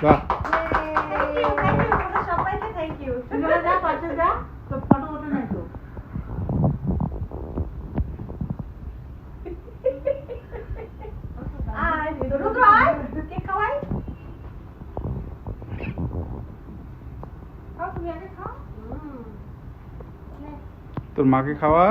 বাহ সবাইকে thank you যা পাশে যা তো ফটো ওঠে না তো কেক খাওয়াই তোর মাকে খাওয়া